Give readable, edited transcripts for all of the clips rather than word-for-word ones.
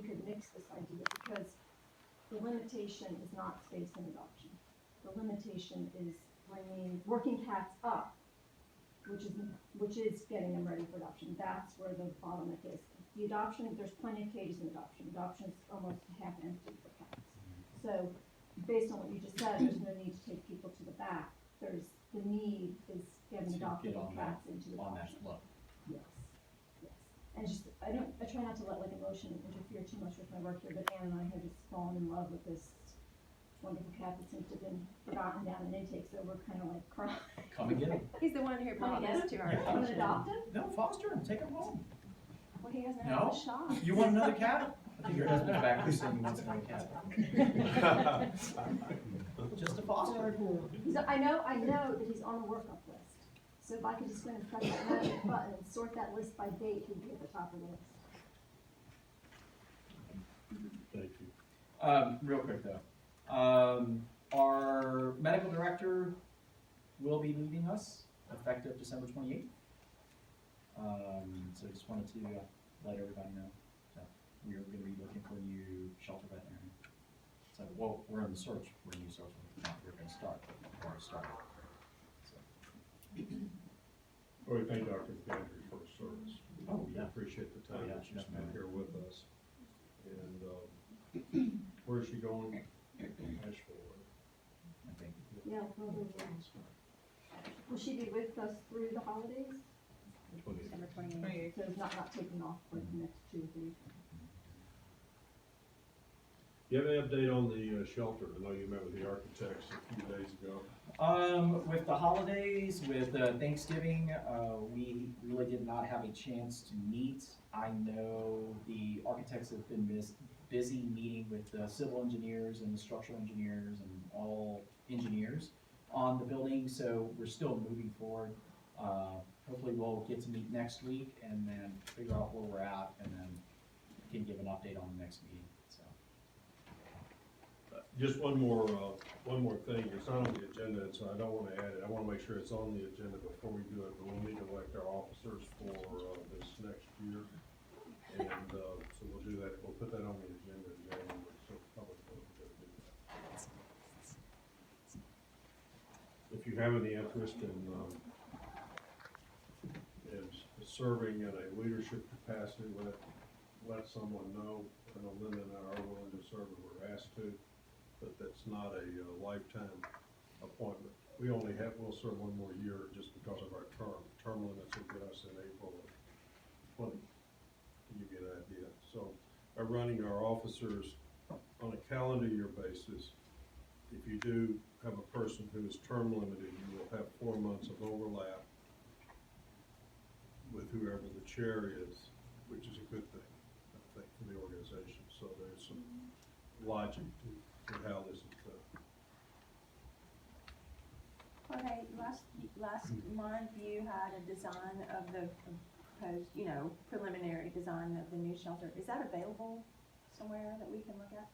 we could mix this idea, because the limitation is not space and adoption. The limitation is bringing working cats up, which is getting them ready for adoption. That's where the bottleneck is. The adoption, there's plenty of cages in adoption. Adoption's almost half empty for cats. So, based on what you just said, there's no need to take people to the back. The need is getting To get adoptable on that- cats into on that adoption. flow. Yes, yes. And just, I try not to let like emotion interfere too much with my work here, but Ann and I have just fallen in love with this wonderful cat that seems to have been forgotten down in intake, so we're kind of like crying. Come and get him. He's the one who brought get us to our. Yeah. Come and adopt him? No, foster him, take him home. Well, he doesn't No? have a shot. You want another cat? I think your husband's back there saying he wants another cat. Just a foster. I know that he's on the workup list, so if I could just go and press that magic button and sort that list by date, he'd be at the top of the list. Thank you. Real quick though, our medical director will be leaving us effective December 28th. So just wanted to let everybody know that we are going to be looking for a new shelter veterinarian. So, well, we're in the search for a new shelter. We're going to start, but we've already started. So. Well, we thank Dr. Gantry for his service. Oh, We yeah. appreciate the time Oh, yeah, that you spent definitely. here with us. And, where is she going? Asheville. I think. Yeah, probably. Will she be with us through the holidays? December 28th. So it's not taking off for the next 2 or 3? Do you have any update on the shelter? I know you met with the architects a few days ago. With the holidays, with Thanksgiving, we really did not have a chance to meet. I know the architects have been busy meeting with the civil engineers and the structural engineers and all engineers on the building, so we're still moving forward. Hopefully we'll get to meet next week and then figure out where we're at, and then can give an update on the next meeting, so. Just one more thing. It's not on the agenda, so I don't want to add it. I want to make sure it's on the agenda before we do it, but we'll need to elect our officers for this next year. And so we'll do that. We'll put that on the agenda in January, so the public knows we're going to do that. If you have any interest in serving in a leadership capacity, let someone know. I know Linda and I are willing to serve if we're asked to, but that's not a lifetime appointment. We'll serve one more year just because of our term limits will get us in April of 20. You get an idea. So by running our officers on a calendar year basis, if you do have a person who is term limited, you will have 4 months of overlap with whoever the chair is, which is a good thing, I think, for the organization. So there's some logic to how this is done. Okay, last month you had a design of the proposed, preliminary design of the new shelter. Is that available somewhere that we can look at?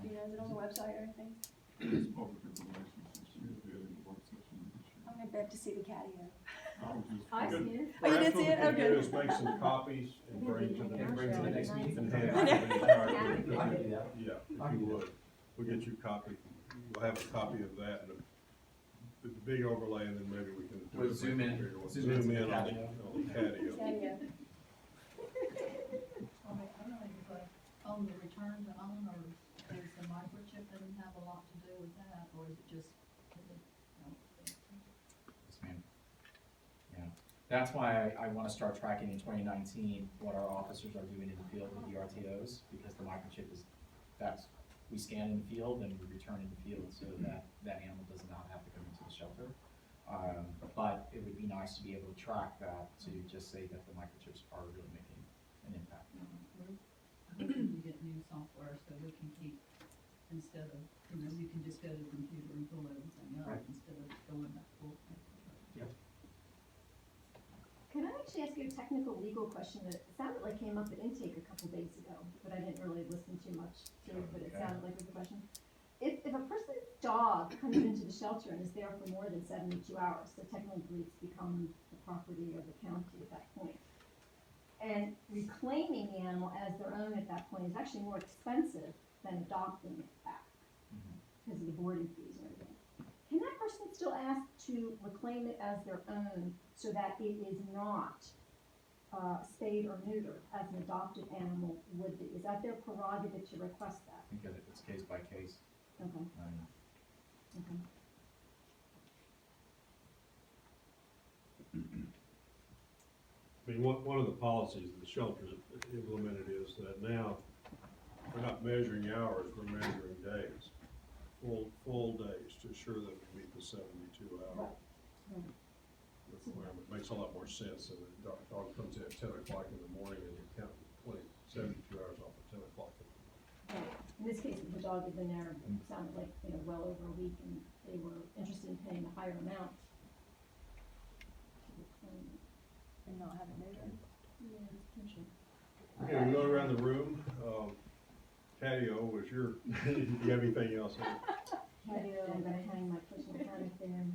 Do you know, is it on the website or anything? It's public information, so she will be able to work session this year. I'm gonna bet to see the catio. I would just. I've Good. seen it. Oh, you did Perhaps see what it? we can do Okay. is make some copies and bring to the And bring to the next meeting. and hand I know. it to the entire Yeah. group. I can do that. Yeah, I if can you do would. We'll get you a copy. We'll have a copy of that and the big overlay, and then maybe we can. do We'll a zoom in. bigger one. Zoom Zoom into in the on patio. the patio. Catio. I don't know, but on the return to owner, does the microchip doesn't have a lot to do with that, or is it just? Yes, ma'am. Yeah, that's why I want to start tracking in 2019 what our officers are doing in the field with the RTOs, because the microchip is, we scan in the field and we return in the field, so that animal does not have to come into the shelter. But it would be nice to be able to track that, to just say that the microchips are really making an impact. I think we get new software, so we can keep, instead of, you can just go to the computer and pull everything up, Right. instead of going that full. Can I actually ask you a technical legal question that it sounded like came up at intake a couple days ago, but I didn't really listen too much to it, but it Okay. sounded like a good question. If a person's dog comes into the shelter and is there for more than 72 hours, so technically it's become the property of the county at that point, and reclaiming the animal as their own at that point is actually more expensive than adopting it back because of the boarding fees and everything. Can that person still ask to reclaim it as their own so that it is not spayed or neutered as an adopted animal would be? Is that their prerogative to request that? I think that it's case by case. Okay, okay. I mean, one of the policies that the shelters implemented is that now, we're not measuring hours, we're measuring days. Full days to ensure that we meet the 72 hour Right. requirement. Makes a lot more sense than the dog comes in at 10 o'clock in the morning and you count 72 hours off at 10 o'clock in the morning. Right. In this case, the dog had been there, it sounded like, well over a week, and they were interested in paying a higher amount. to reclaim it. And not have it neutered. Yeah, potentially. Okay, we go around the room. Patio was your, do you have anything else? Patio, I'm gonna hang my personal hammock there.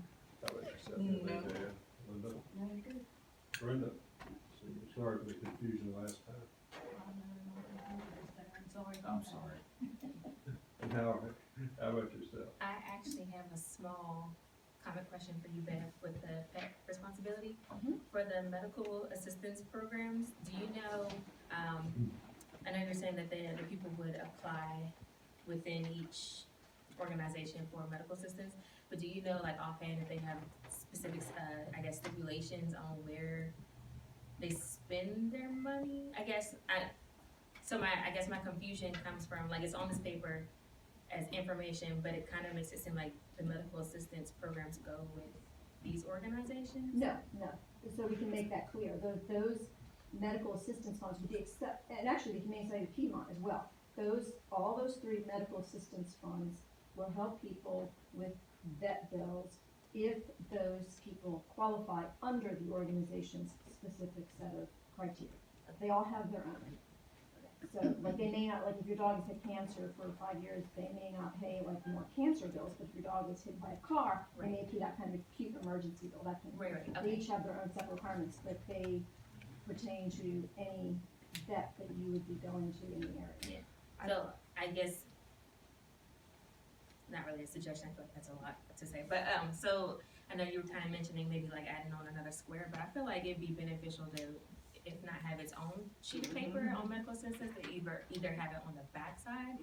How about yourself? Anything to add? Linda? No, you're good. Brenda? Sorry for the confusion last time. I'm sorry. And how about yourself? I actually have a small comment question for you, Beth, with the pet responsibility. Mhm. For the medical assistance programs, do you know, I know you're saying that the people would apply within each organization for medical assistance, but do you know, like offhand, if they have specific, I guess stipulations on where they spend their money? I guess my confusion comes from, like, it's on this paper as information, but it kind of makes it seem like the medical assistance programs go with these organizations. No, so we can make that clear, those medical assistance funds, with the except, and actually the Humane Society of Piedmont as well, all those three medical assistance funds will help people with vet bills if those people qualify under the organization's specific set of criteria. They all have their own. So, like, they may not, like, if your dog has had cancer for 5 years, they may not pay, like, more cancer bills, but if your dog was hit by a car, they may pay that kind of acute emergency bill, that kind of thing. Right, They okay. each have their own separate requirements, but they pertain to any vet that you would be going to in the area. So I guess, not really a suggestion, I feel like that's a lot to say, but, so I know you were kind of mentioning maybe like adding on another square, but I feel like it'd be beneficial to, if not have its own sheet of paper on medical assistance, to either have it on the backside.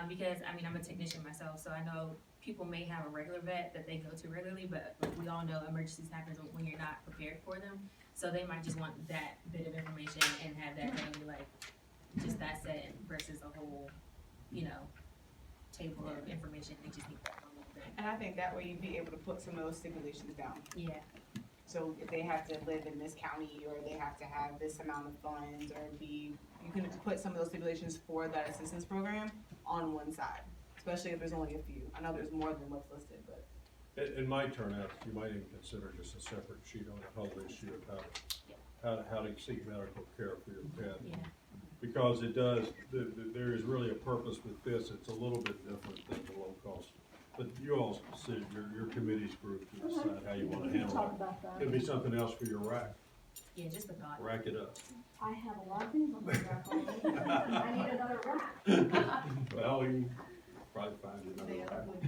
Because, I mean, I'm a technician myself, so I know people may have a regular vet that they go to regularly, but like we all know emergencies happen when you're not prepared for them. So they might just want that bit of information and have that maybe like, just that set versus a whole, table of information. They just need that a little bit. And I think that way you'd be able to put some of those stipulations down. Yeah, So if they have to live in this county, or they have to have this amount of funds, or you can put some of those stipulations for that assistance program on one side, especially if there's only a few. I know there's more than what's listed, but. It might turn out, you might even consider just a separate sheet on the whole issue of how to seek medical care for your pet. yeah. Because it does, there is really a purpose with this, it's a little bit different than the low cost. But you all see, your committee's group to decide how you wanna We can handle talk it. about that. It'd be something else for your rack, Yeah, just a thought. rack it up. I have a lot of things on my rack already. I need another rack. Well, you probably find another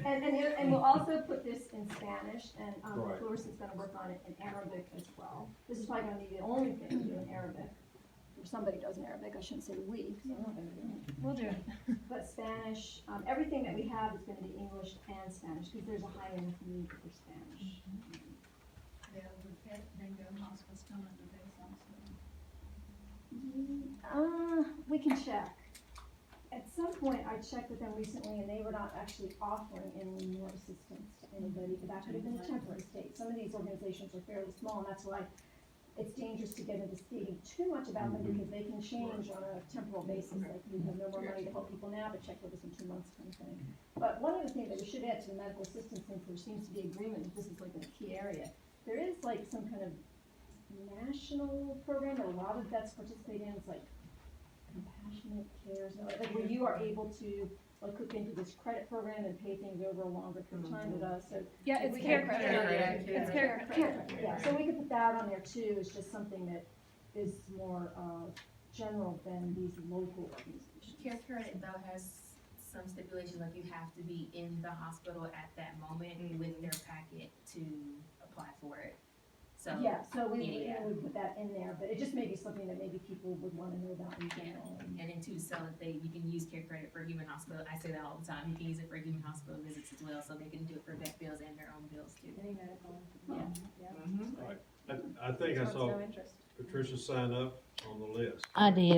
rack. And we'll also put this in Spanish, and Right. Clarissa's gonna work on it in Arabic as well. This is probably gonna be the only thing we do in Arabic. If somebody does in Arabic, I shouldn't say we, because I'm not gonna do it. We'll do it. But Spanish, everything that we have is gonna be English and Spanish, because there's a high enough need for Spanish. Yeah, with pet bingo, hospice coming to this also. We can check. At some point, I checked with them recently, and they were not actually offering any more assistance to anybody, but that could have been a temporary state. Some of these organizations are fairly small, and that's why it's dangerous to get into stating too much about them, because they can change on a temporal basis, like we have no more money to help people now, but check with us in 2 months kind of thing. But one of the things that we should add to the medical assistance, since there seems to be agreement that this is like a key area, there is like some kind of national program that a lot of vets participate in, it's like compassionate care, like where you are able to like hook into this credit program and pay things over a longer period of time with us, so. Yeah, it's we care can- credit. It's care credit. Yeah, so we could put that on there too, it's just something that is more, general than these local organizations. Care Credit though has some stipulations, like you have to be in the hospital at that moment with their packet to apply for it. So, Yeah, so we yeah. would put that in there, but it just may be something that maybe people would wanna know about in general. and then too, so that you can use Care Credit for human hospital, I say that all the time, you can use it for human hospital visits as well, so they can do it for vet bills and their own bills too. Any medical, Yeah. yeah. Mhm. I think I So it's saw no interest. Patricia sign up on the list. I did.